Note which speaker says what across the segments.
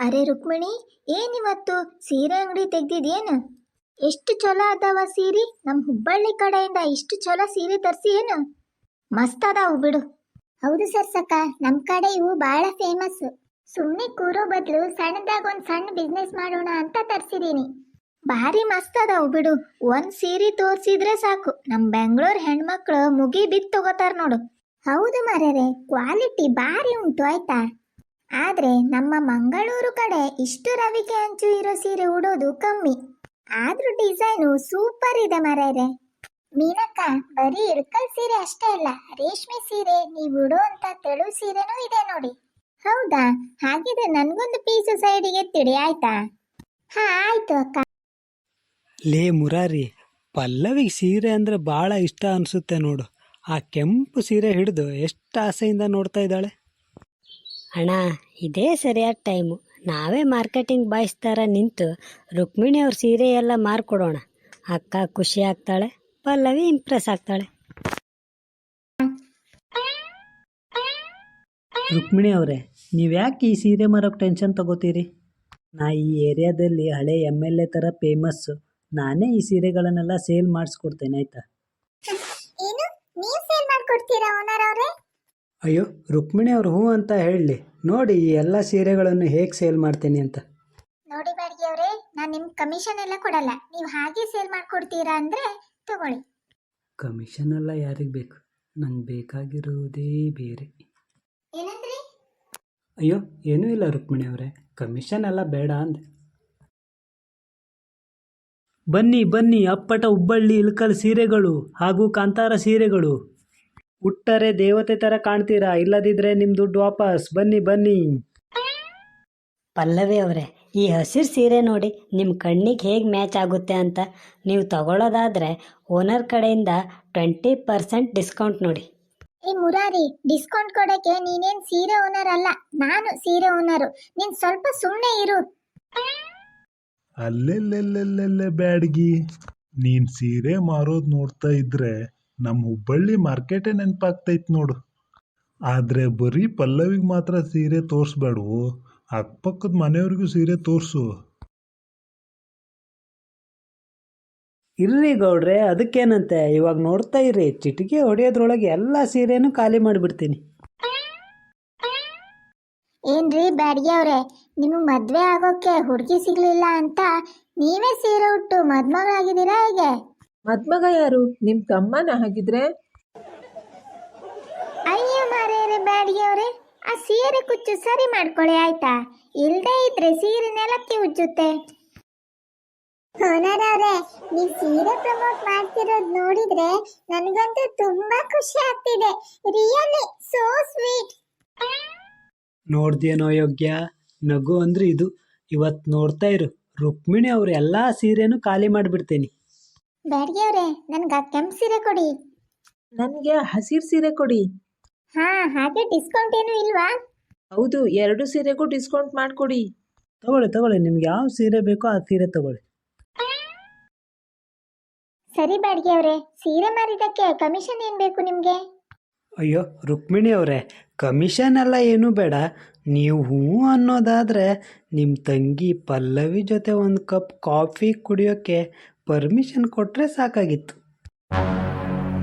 Speaker 1: ಅರೆ ರುಕ್ಮಿಣಿ, ಏನಿವತ್ತು ಸೀರೆ ಅಂಗಡಿ ತೆಗ್ದಿದ್ಯೇನು? ಎಷ್ಟು ಚಲೋ ಅದಾವ ಸೀರೆ. ನಮ್ಮ ಹುಬ್ಬಳ್ಳಿ ಕಡೆಯಿಂದ ಇಷ್ಟು ಚಲೋ ಸೀರೆ ತರಿಸಿ ಏನು? ಮಸ್ತ್ ಅದಾವು ಬಿಡು. ಹೌದು ಸರ್ಸಕ್ಕ, ನಮ್ಮ ಕಡೆ ಇವು ಭಾಳ ಫೇಮಸ್. ಸುಮ್ಮನೆ ಕೂರೋ ಬದಲು ಸಣ್ಣದಾಗ ಒಂದು ಸಣ್ಣ ಬಿಸ್ನೆಸ್ ಮಾಡೋಣ ಅಂತ ತರಿಸಿದೀನಿ. ಭಾರಿ ಮಸ್ತ್ ಅದಾವು ಬಿಡು. ಒಂದು ಸೀರೆ ತೋರಿಸಿದ್ರೆ ಸಾಕು, ನಮ್ಮ ಬೆಂಗಳೂರು ಹೆಣ್ಮಕ್ಳು ಮುಗಿ ಬಿತ್ತು ತಗೋತಾರ ನೋಡು. ಹೌದು ಮರ್ಯಾರೆ, ಕ್ವಾಲಿಟಿ ಭಾರಿ ಉಂಟು ಆಯ್ತಾ. ಆದ್ರೆ ನಮ್ಮ ಮಂಗಳೂರು ಕಡೆ ಇಷ್ಟು ರವಿಕೆ ಅಂಚು ಇರೋ ಸೀರೆ ಉಡೋದು ಕಮ್ಮಿ. ಆದ್ರೂ ಡಿಸೈನು ಸೂಪರ್ ಇದೆ ಮರ್ಯಾರೆ. ಮೀನಕ್ಕ, ಬರೀ ಇಳ್ಕಲ್ ಸೀರೆ ಅಷ್ಟೇ ಅಲ್ಲ, ರೇಷ್ಮೆ ಸೀರೆ ನೀವು ಉಡುವಂತ ತೆಳು ಸೀರೆನೂ ಇದೆ ನೋಡಿ. ಹೌದಾ? ಹಾಗಿದ್ರೆ ನನ್ಗೊಂದು ಪೀಸು ಸೈಡಿಗೆ ತಿಡಿ ಆಯ್ತಾ? ಹಾ ಆಯ್ತು ಅಕ್ಕ.
Speaker 2: ಲೇ ಮುರಾರಿ, ಪಲ್ಲವಿಗೆ ಸೀರೆ ಅಂದರೆ ಭಾಳ ಇಷ್ಟ ಅನಿಸುತ್ತೆ ನೋಡು. ಆ ಕೆಂಪು ಸೀರೆ ಹಿಡಿದು ಎಷ್ಟು ಆಸೆಯಿಂದ ನೋಡ್ತಾ ಇದ್ದಾಳೆ.
Speaker 3: ಅಣ್ಣ, ಇದೇ ಸರಿಯಾದ ಟೈಮು. ನಾವೇ ಮಾರ್ಕೆಟಿಂಗ್ ಬಾಯ್ಸ್ ಥರ ನಿಂತು ರುಕ್ಮಿಣಿ ಅವ್ರ ಸೀರೆ ಎಲ್ಲ ಮಾರ್ಕೊಡೋಣ. ಅಕ್ಕ ಖುಷಿ ಆಗ್ತಾಳೆ, ಪಲ್ಲವಿ ಇಂಪ್ರೆಸ್ ಆಗ್ತಾಳೆ.
Speaker 2: ರುಕ್ಮಿಣಿ ಅವರೇ, ನೀವು ಯಾಕೆ ಈ ಸೀರೆ ಮಾರೋಕ್ಕೆ ಟೆನ್ಷನ್ ತಗೋತೀರಿ? ನಾ ಈ ಏರಿಯಾದಲ್ಲಿ ಹಳೆ MLA ಥರ ಫೇಮಸ್ಸು. ನಾನೇ ಈ ಸೀರೆಗಳನ್ನೆಲ್ಲ ಸೇಲ್ ಮಾಡಿಸ್ಕೊಡ್ತೇನೆ ಆಯ್ತಾ?
Speaker 1: ಏನು, ನೀವು ಸೇಲ್ ಮಾಡ್ಕೊಡ್ತೀರಾ ಓನರ್ ಅವರೇ?
Speaker 2: ಅಯ್ಯೋ, ರುಕ್ಮಿಣಿ ಅವ್ರು ಹ್ಞೂ ಅಂತ ಹೇಳಲಿ. ನೋಡಿ ಈ ಎಲ್ಲ ಸೀರೆಗಳನ್ನು ಹೇಗೆ ಸೇಲ್ ಮಾಡ್ತೇನೆ ಅಂತ.
Speaker 1: ನೋಡಿ ಬಾಡಿಗೆ ಅವರೇ, ನಾನು ನಿಮ್ಗೆ ಕಮಿಷನ್ ಎಲ್ಲ ಕೊಡಲ್ಲ. ನೀವು ಹಾಗೆ ಸೇಲ್ ಮಾಡ್ಕೊಡ್ತೀರಾ ಅಂದ್ರೆ ತಗೊಳ್ಳಿ.
Speaker 2: ಕಮಿಷನ್ ಎಲ್ಲ ಯಾರಿಗೆ ಬೇಕು? ನಂಗೆ ಬೇಕಾಗಿರುವುದೇ ಬೇರೆ.
Speaker 1: ಏನಂದ್ರಿ?
Speaker 2: ಅಯ್ಯೋ ಏನೂ ಇಲ್ಲ ರುಕ್ಮಿಣಿ ಅವರೇ, ಕಮಿಷನ್ ಎಲ್ಲ ಬೇಡ ಅಂದೆ. ಬನ್ನಿ ಬನ್ನಿ, ಅಪ್ಪಟ ಹುಬ್ಬಳ್ಳಿ ಇಳ್ಕಲ್ ಸೀರೆಗಳು ಹಾಗೂ ಕಾಂತಾರ ಸೀರೆಗಳು. ಉಟ್ಟರೆ ದೇವತೆ ಥರ ಕಾಣ್ತೀರಾ, ಇಲ್ಲದಿದ್ದರೆ ನಿಮ್ಮ ದುಡ್ಡು ವಾಪಸ್. ಬನ್ನಿ ಬನ್ನಿ.
Speaker 3: ಪಲ್ಲವಿ ಅವರೇ, ಈ ಹಸಿರು ಸೀರೆ ನೋಡಿ ನಿಮ್ಮ ಕಣ್ಣಿಗೆ ಹೇಗೆ ಮ್ಯಾಚ್ ಆಗುತ್ತೆ ಅಂತ. ನೀವು ತಗೊಳ್ಳೋದಾದರೆ ಓನರ್ ಕಡೆಯಿಂದ 20% ಡಿಸ್ಕೌಂಟ್ ನೋಡಿ.
Speaker 1: ಏ ಮುರಾರಿ, ಡಿಸ್ಕೌಂಟ್ ಕೊಡಕ್ಕೆ ನೀನೇನ್ ಸೀರೆ ಓನರ್ ಅಲ್ಲ, ನಾನು ಸೀರೆ ಓನರು. ನೀನ್ ಸ್ವಲ್ಪ ಸುಮ್ಮನೆ ಇರು.
Speaker 4: ಅಲ್ಲೆಲ್ಲೆಲ್ಲೆಲ್ಲೆಲ್ಲೆ ಬ್ಯಾಡ್ಗಿ, ನೀನ್ ಸೀರೆ ಮಾರೋದು ನೋಡ್ತಾ ಇದ್ರೆ ನಮ್ಮ ಹುಬ್ಬಳ್ಳಿ ಮಾರ್ಕೆಟೇ ನೆನಪಾಗ್ತೈತ್ ನೋಡು. ಆದ್ರೆ ಬರೀ ಪಲ್ಲವಿಗೆ ಮಾತ್ರ ಸೀರೆ ತೋರಿಸ್ಬೇಡವು, ಅಕ್ಕಪಕ್ಕದ ಮನೆಯವ್ರಿಗೂ ಸೀರೆ ತೋರಿಸು.
Speaker 2: ಇರ್ರಿ ಗೌಡ್ರೆ, ಅದಕ್ಕೇನಂತೆ, ಇವಾಗ ನೋಡ್ತಾ ಇರ್ರಿ, ಚಿಟಿಕೆ ಹೊಡೆಯೋದ್ರೊಳಗೆ ಎಲ್ಲ ಸೀರೆನೂ ಖಾಲಿ ಮಾಡಿಬಿಡ್ತೀನಿ.
Speaker 1: ಏನ್ರಿ ಬ್ಯಾಡ್ಗೆ ಅವ್ರೆ, ನಿಮಗೆ ಮದ್ವೆ ಆಗೋಕೆ ಹುಡುಗಿ ಸಿಗ್ಲಿಲ್ಲ ಅಂತ ನೀವೇ ಸೀರೆ ಉಟ್ಟು ಮದ್ಮಗಳಾಗಿದ್ದೀರಾ ಹೇಗೆ?
Speaker 5: ಮದ್ಮಗ ಯಾರು? ನಿಮ್ ತಮ್ಮನ ಹಾಗಿದ್ರೆ?
Speaker 1: ಅಯ್ಯೋ ಮಾರೇರೆ ಬ್ಯಾಡ್ಗೆ ಅವ್ರೆ, ಆ ಸೀರೆ ಕುಚ್ಚು ಸರಿ ಮಾಡ್ಕೊಳ್ಳಿ ಆಯ್ತಾ, ಇಲ್ದೇ ಇದ್ರೆ ಸೀರೆ ನೆಲಕ್ಕೆ ಉಜ್ಜುತ್ತೆ. ಓನರ್ ಅವ್ರೆ, ನೀವ್ ಸೀರೆ ಪ್ರಮೋಟ್ ಮಾಡ್ತಿರೋದ್ ನೋಡಿದ್ರೆ ನನಗಂತೂ ತುಂಬಾ ಖುಷಿ ಆಗ್ತಿದೆ. Really so sweet.
Speaker 2: ನೋಡ್ದೇನೋ ಯೋಗ್ಯ, ನಗು ಅಂದ್ರೆ ಇದು. ಇವತ್ತು ನೋಡ್ತಾ ಇರು, ರುಕ್ಮಿಣಿ ಅವ್ರು ಎಲ್ಲ ಸೀರೆನೂ ಖಾಲಿ ಮಾಡಿಬಿಡ್ತೀನಿ.
Speaker 1: ಬ್ಯಾಡ್ಗೆ ಅವ್ರೆ, ನನ್ಗೆ ಆ ಕೆಂಪು ಸೀರೆ ಕೊಡಿ.
Speaker 5: ನನ್ಗೆ ಹಸಿರು ಸೀರೆ ಕೊಡಿ.
Speaker 1: ಹಾ, ಹಾಗೆ ಡಿಸ್ಕೌಂಟ್ ಏನು ಇಲ್ವಾ?
Speaker 5: ಹೌದು, 2 ಸೀರೆಗೂ ಡಿಸ್ಕೌಂಟ್ ಮಾಡ್ಕೊಡಿ.
Speaker 2: ತಗೊಳ್ಳಿ, ನಿಮ್ಗೆ ಯಾವ ಸೀರೆ ಬೇಕೋ ಆ ಸೀರೆ ತಗೊಳ್ಳಿ.
Speaker 1: ಸರಿ ಬ್ಯಾಡ್ಗೆ ಅವ್ರೆ, ಸೀರೆ ಮಾರಿದಕ್ಕೆ ಕಮಿಷನ್ ಏನ್ ಬೇಕು ನಿಮ್ಗೆ?
Speaker 2: ಅಯ್ಯೋ ರುಕ್ಮಿಣಿ ಅವರೇ, ಕಮಿಷನ್ ಎಲ್ಲ ಏನೂ ಬೇಡ. ನೀವು ಹ್ಞೂ ಅನ್ನೋದಾದರೆ ನಿಮ್ಮ ತಂಗಿ ಪಲ್ಲವಿ ಜೊತೆ ಒಂದು ಕಪ್ ಕಾಫಿ ಕುಡಿಯೋಕ್ಕೆ ಪರ್ಮಿಷನ್ ಕೊಟ್ಟರೆ ಸಾಕಾಗಿತ್ತು.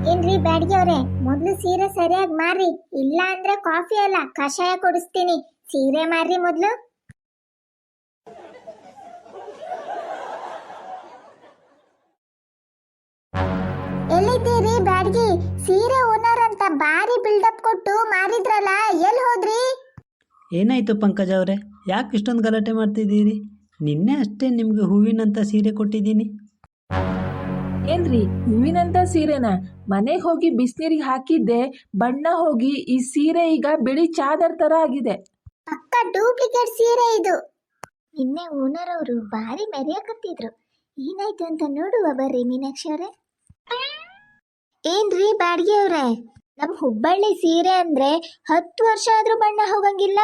Speaker 1: ಏನ್ರಿ ಬ್ಯಾಡ್ಗೆ ಅವ್ರೆ, ಮೊದ್ಲು ಸೀರೆ ಸರಿಯಾಗಿ ಮಾರಿ, ಇಲ್ಲ ಅಂದ್ರೆ ಕಾಫಿ ಅಲ್ಲ ಕಷಾಯ ಕೊಡಿಸ್ತೀನಿ. ಸೀರೆ ಮಾರಿ ಮೊದ್ಲು. ಎಲ್ಲಿದ್ದೀರಿ ಬ್ಯಾಡ್ಗಿ? ಸೀರೆ ಓನರ್ ಅಂತ ಬಾರಿ ಬಿಲ್ಡಪ್ ಕೊಟ್ಟು ಮಾರಿದ್ರಲ್ಲ, ಎಲ್ಲಿ ಹೋದ್ರಿ?
Speaker 2: ಏನಾಯಿತು ಪಂಕಜ ಅವರೇ, ಯಾಕೆ ಇಷ್ಟೊಂದು ಗಲಾಟೆ ಮಾಡ್ತಿದ್ದೀರಿ? ನಿನ್ನೆ ಅಷ್ಟೇ ನಿಮಗೆ ಹೂವಿನಂಥ ಸೀರೆ ಕೊಟ್ಟಿದ್ದೀನಿ.
Speaker 5: ಏನ್ರಿ ಹೂವಿನಂತ ಸೀರೆನ? ಮನೆಗೆ ಹೋಗಿ ಬಿಸಿನೀರಿಗೆ ಹಾಕಿದ್ದೆ, ಬಣ್ಣ ಹೋಗಿ ಈ ಸೀರೆ ಈಗ ಬಿಳಿ ಚಾದರ್ ತರ ಆಗಿದೆ.
Speaker 1: ಪಕ್ಕ ಡೂಪ್ಲಿಕೇಟ್ ಸೀರೆ ಇದು. ನಿನ್ನೆ ಓನರ್ ಅವರು ಬಾರಿ ಮೆರೆಯಕತ್ತಿದ್ರು. ಏನಾಯ್ತು ಅಂತ ನೋಡುವ ಬರ್ರಿ ಮೀನಾಕ್ಷಿ ಅವರೇ. ಏನ್ರಿ ಬ್ಯಾಡ್ಗೆ ಅವ್ರೆ, ನಮ್ ಹುಬ್ಬಳ್ಳಿ ಸೀರೆ ಅಂದ್ರೆ 10 ವರ್ಷ ಆದ್ರೂ ಬಣ್ಣ ಹೋಗಂಗಿಲ್ಲ.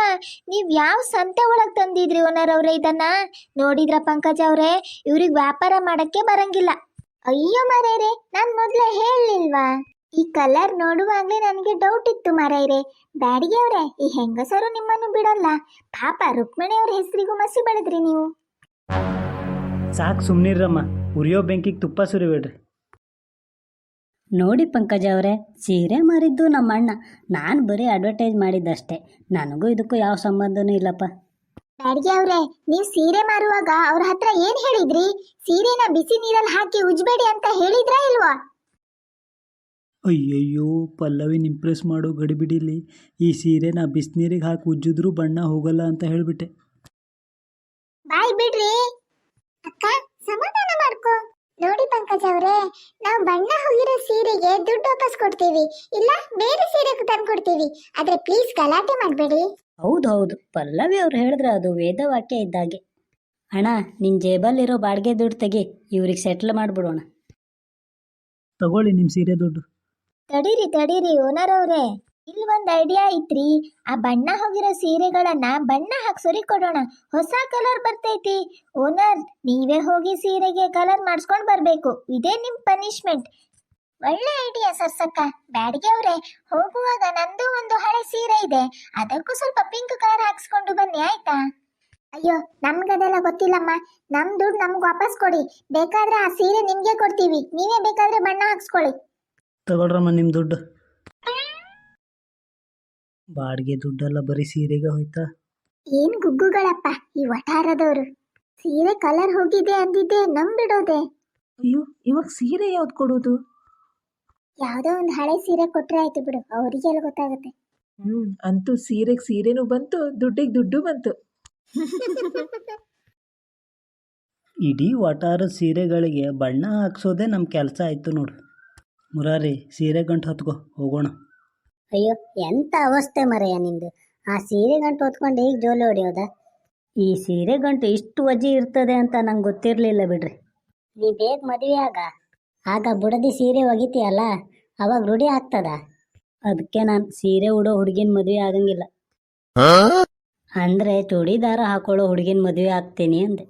Speaker 1: ನೀವ್ ಯಾವ ಸಂತೆ ಒಳಗ್ ತಂದಿದ್ರಿ ಓನರ್ ಅವ್ರೆ ಇದನ್ನ? ನೋಡಿದ್ರ ಪಂಕಜ ಅವ್ರೆ, ಇವ್ರಿಗೆ ವ್ಯಾಪಾರ ಮಾಡಕ್ಕೆ ಬರಂಗಿಲ್ಲ. ಅಯ್ಯೋ ಮರೇರೆ, ನಾನ್ ಮೊದ್ಲೇ ಹೇಳಲಿಲ್ವಾ? ಈ ಕಲರ್ ನೋಡುವಾಗ್ಲೇ ನನಗೆ ಡೌಟ್ ಇತ್ತು ಮಾರಾಯ್ರೆ. ಬ್ಯಾಡಿಗೆ ಅವ್ರೆ, ಈ ಹೆಂಗಸರು ನಿಮ್ಮನ್ನು ಬಿಡಲ್ಲ. ಪಾಪ ರುಕ್ಮಿಣಿ ಅವ್ರ ಹೆಸರಿಗೂ ಮಸಿ ಬೆಳೆದ್ರಿ ನೀವು.
Speaker 2: ಸಾಕು ಸುಮ್ಮನಿರಮ್ಮ, ಉರಿಯೋ ಬೆಂಕಿಗೆ ತುಪ್ಪ ಸುರಿಬೇಡ್ರಿ.
Speaker 3: ನೋಡಿ ಪಂಕಜ ಅವರೇ, ಸೀರೆ ಮಾರಿದ್ದು ನಮ್ಮ ಅಣ್ಣ, ನಾನು ಬರೀ ಅಡ್ವರ್ಟೈಸ್ ಮಾಡಿದ್ದಷ್ಟೇ. ನನಗೂ ಇದಕ್ಕೂ ಯಾವ ಸಂಬಂಧನೂ ಇಲ್ಲಪ್ಪ.
Speaker 1: ಬ್ಯಾಡಿಗೆ ಅವ್ರೆ, ನೀವು ಸೀರೆ ಮಾರುವಾಗ ಅವ್ರ ಹತ್ರ ಏನ್ ಹೇಳಿದ್ರಿ? ಸೀರೆನ ಬಿಸಿ ನೀರಲ್ಲಿ ಹಾಕಿ ಉಜ್ಬೇಡಿ ಅಂತ ಹೇಳಿದ್ರಾ ಇಲ್ವಾ?
Speaker 2: ಅಯ್ಯಯ್ಯೋ, ಪಲ್ಲವಿನ ಇಂಪ್ರೆಸ್ ಮಾಡೋ ಗಡಿಬಿಡಿಲಿ ಈ ಸೀರೆನ ಬಿಸಿನೀರಿಗೆ ಹಾಕಿ ಉಜ್ಜಿದ್ರೂ ಬಣ್ಣ ಹೋಗಲ್ಲ ಅಂತ ಹೇಳಿಬಿಟ್ಟೆ.
Speaker 1: ಬಾಯ್ ಬಿಡ್ರಿ ಅಕ್ಕ, ಸಮಾಧಾನ ಮಾಡ್ಕೊ. ನೋಡಿ ಪಂಕಜ್ ಅವರೇ, ನಾವು ಬಣ್ಣ ಹೋಗಿರೋ ಸೀರೆಗೆ ದುಡ್ಡು ವಾಪಸ್ ಕೊಡ್ತೀವಿ, ಇಲ್ಲ ಬೇರೆ ಸೀರೆ ತಂದು ಕೊಡ್ತೀವಿ. ಆದ್ರೆ ಪ್ಲೀಸ್ ಗಲಾಟೆ ಮಾಡಬೇಡಿ.
Speaker 3: ಹೌದು ಹೌದು, ಪಲ್ಲವಿ ಅವ್ರು ಹೇಳಿದ್ರೆ ಅದು ವೇದವಾಕ್ಯ ಇದ್ದಾಗೆ. ಅಣ್ಣ, ನಿನ್ನ ಜೇಬಲ್ಲಿರೋ ಬಾಡಿಗೆ ದುಡ್ಡು ತೆಗಿ, ಇವ್ರಿಗೆ ಸೆಟ್ಲ್ ಮಾಡಿಬಿಡೋಣ.
Speaker 2: ತಗೊಳ್ಳಿ ನಿಮ್ಮ ಸೀರೆ ದುಡ್ಡು.
Speaker 1: ತಡೀರಿ ಓನರ್ ಅವ್ರೆ, ಇಲ್ಲಿ ಒಂದ್ ಐಡಿಯಾ ಐತ್ರಿ. ಆ ಬಣ್ಣ ಹೋಗಿರೋ ಸೀರೆಗಳನ್ನ ಬಣ್ಣ ಹಾಕ್ಸೋರಿ ಕೊಡೋಣ, ಹೊಸ ಕಲರ್ ಬರ್ತೈತಿ. ಓನರ್, ನೀವೇ ಹೋಗಿ ಸೀರೆಗೆ ಕಲರ್ ಮಾಡಿಸ್ಕೊಂಡ್ ಬರ್ಬೇಕು. ಇದೇ ನಿಮ್ ಪನಿಷ್ಮೆಂಟ್. ಒಳ್ಳೆ ಐಡಿಯಾ ಸರ್ಸಕ್ಕ. ಬ್ಯಾಡಿಗೆ ಅವ್ರೆ, ಹೋಗುವಾಗ ನಂದು ಒಂದು ಹಳೆ ಸೀರೆ ಇದೆ, ಅದಕ್ಕೂ ಸ್ವಲ್ಪ ಪಿಂಕ್ ಕಲರ್ ಹಾಕ್ಸ್ಕೊಂಡು ಬನ್ನಿ ಆಯ್ತಾ? ಅಯ್ಯೋ, ನಮ್ಗದೆಲ್ಲ ಗೊತ್ತಿಲ್ಲಮ್ಮ. ನಮ್ ದುಡ್ಡು ನಮ್ಗೆ ವಾಪಸ್ ಕೊಡಿ. ಬೇಕಾದ್ರೆ ಆ ಸೀರೆ ನಿಮ್ಗೆ ಕೊಡ್ತೀವಿ, ನೀವೇ ಬೇಕಾದ್ರೆ ಬಣ್ಣ ಹಾಕ್ಸ್ಕೊಳ್ಳಿ.
Speaker 2: ತಗೊಳ್ರಮ್ಮ ನಿಮ್ಮ ದುಡ್ಡು. ಬಾಡಿಗೆ ದುಡ್ಡೆಲ್ಲ ಬರೀ ಸೀರೆಗೆ ಹೋಯ್ತಾ?
Speaker 1: ಏನ್ ಗುಗ್ಗುಗಳಪ್ಪ ಈ ವಠಾರದವರು. ಸೀರೆ ಕಲರ್ ಹೋಗಿದೆ ಅಂದಿದ್ದೆ ನಂಬಿಡೋದೆ.
Speaker 5: ಅಯ್ಯೋ, ಇವಾಗ ಸೀರೆ ಯಾವ್ದು ಕೊಡೋದು?
Speaker 1: ಯಾವ್ದೋ ಒಂದು ಹಳೆ ಸೀರೆ ಕೊಟ್ರೆ ಆಯ್ತು ಬಿಡು, ಅವರಿಗೆಲ್ಲ ಗೊತ್ತಾಗುತ್ತೆ.
Speaker 5: ಅಂತೂ ಸೀರೆಗೆ ಸೀರೆನೂ ಬಂತು, ದುಡ್ಡಿಗೆ ದುಡ್ಡು ಬಂತು.
Speaker 2: ಇಡೀ ವಟಾರದ ಸೀರೆಗಳಿಗೆ ಬಣ್ಣ ಹಾಕ್ಸೋದೇ ನಮ್ಮ ಕೆಲಸ ಆಯಿತು ನೋಡು. ಮುರಾರಿ, ಸೀರೆ ಗಂಟು ಹೊತ್ಕೋ, ಹೋಗೋಣ.
Speaker 3: ಅಯ್ಯೋ, ಎಂಥ ಅವಸ್ಥೆ ಮರೆಯ ನಿಂದು. ಆ ಸೀರೆ ಗಂಟು ಹೊತ್ಕೊಂಡು ಈಗ ಜೋಲಿ ಹೊಡೆಯೋದ? ಈ ಸೀರೆ ಗಂಟು ಇಷ್ಟು ವಜ್ಜಿ ಇರ್ತದೆ ಅಂತ ನಂಗೆ ಗೊತ್ತಿರಲಿಲ್ಲ ಬಿಡ್ರಿ. ನೀ ಬೇಗ ಮದುವೆ ಆಗ ಬುಡದಿ ಸೀರೆ ಒಗಿತೀಯಲ್ಲ, ಅವಾಗ ರೂಢಿ ಆಗ್ತದ. ಅದಕ್ಕೆ ನಾನು ಸೀರೆ ಉಡೋ ಹುಡುಗಿನ ಮದುವೆ ಆಗಂಗಿಲ್ಲ. ಅಂದರೆ ಚೂಡಿದಾರ ಹಾಕೊಳ್ಳೋ ಹುಡುಗಿನ ಮದುವೆ ಆಗ್ತೀನಿ ಅಂದೆ.